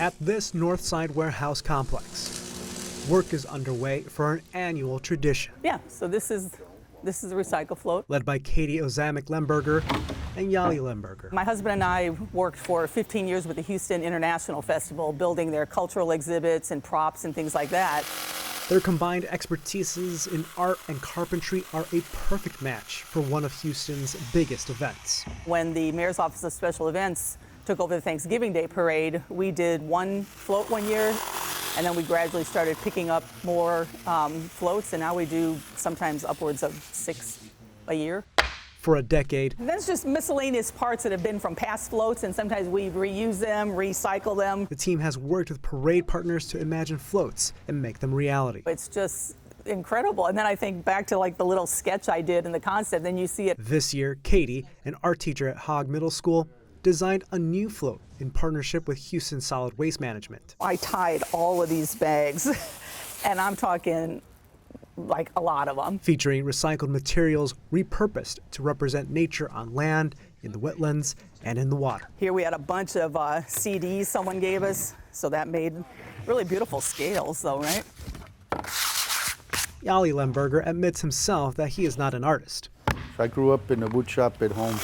at this Northside warehouse complex. Work is underway for an annual tradition. Yeah, so this is a recycle float. Led by Katie Ozamek Lemberger and Yali Lemberger. My husband and I worked for 15 years with the Houston International Festival, building their cultural exhibits and props and things like that. Their combined expertises in art and carpentry are a perfect match for one of Houston's biggest events. When the Mayor's Office of Special Events took over the Thanksgiving Day Parade, we did one float one year, and then we gradually started picking up more floats, and now we do sometimes upwards of 6 a year. For a decade, That's just miscellaneous parts that have been from past floats, and sometimes we reuse them, recycle them. the team has worked with parade partners to imagine floats and make them reality. It's just incredible. And then I think back to like the little sketch I did and the concept, then you see it. This year, Katie, an art teacher at Hogg Middle School, designed a new float in partnership with Houston Solid Waste Management. I tied all of these bags, and I'm talking like a lot of them. Featuring recycled materials repurposed to represent nature on land, in the wetlands, and in the water. Here we had a bunch of CDs someone gave us, so that made really beautiful scales though, right? Yali Lemberger admits himself that he is not an artist, I grew up in a wood shop at home.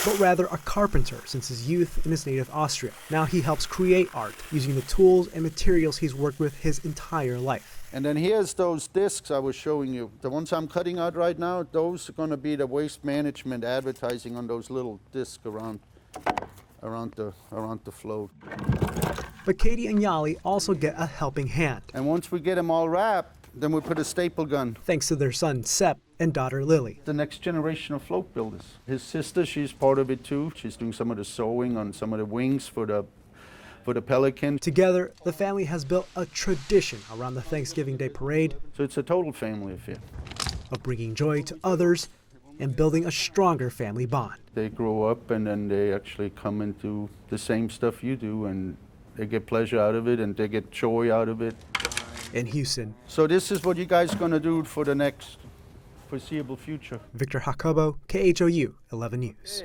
but rather a carpenter since his youth in his native Austria. Now he helps create art using the tools and materials he's worked with his entire life. And then here's those discs I was showing you. The ones I'm cutting out right now, those are going to be the waste management advertising on those little discs around the float. But Katie and Yali also get a helping hand, And once we get them all wrapped, then we put a staple gun. thanks to their son Sepp and daughter Lily. The next generation of float builders. His sister, she's part of it too. She's doing some of the sewing on some of the wings for the Pelican. Together, the family has built a tradition around the Thanksgiving Day parade So it's a total family affair. of bringing joy to others and building a stronger family bond. They grow up and then they actually come into the same stuff you do, and they get pleasure out of it and they get joy out of it. In Houston, So this is what you guys gonna do for the next foreseeable future. Victor Jacobo, KHOU 11 News.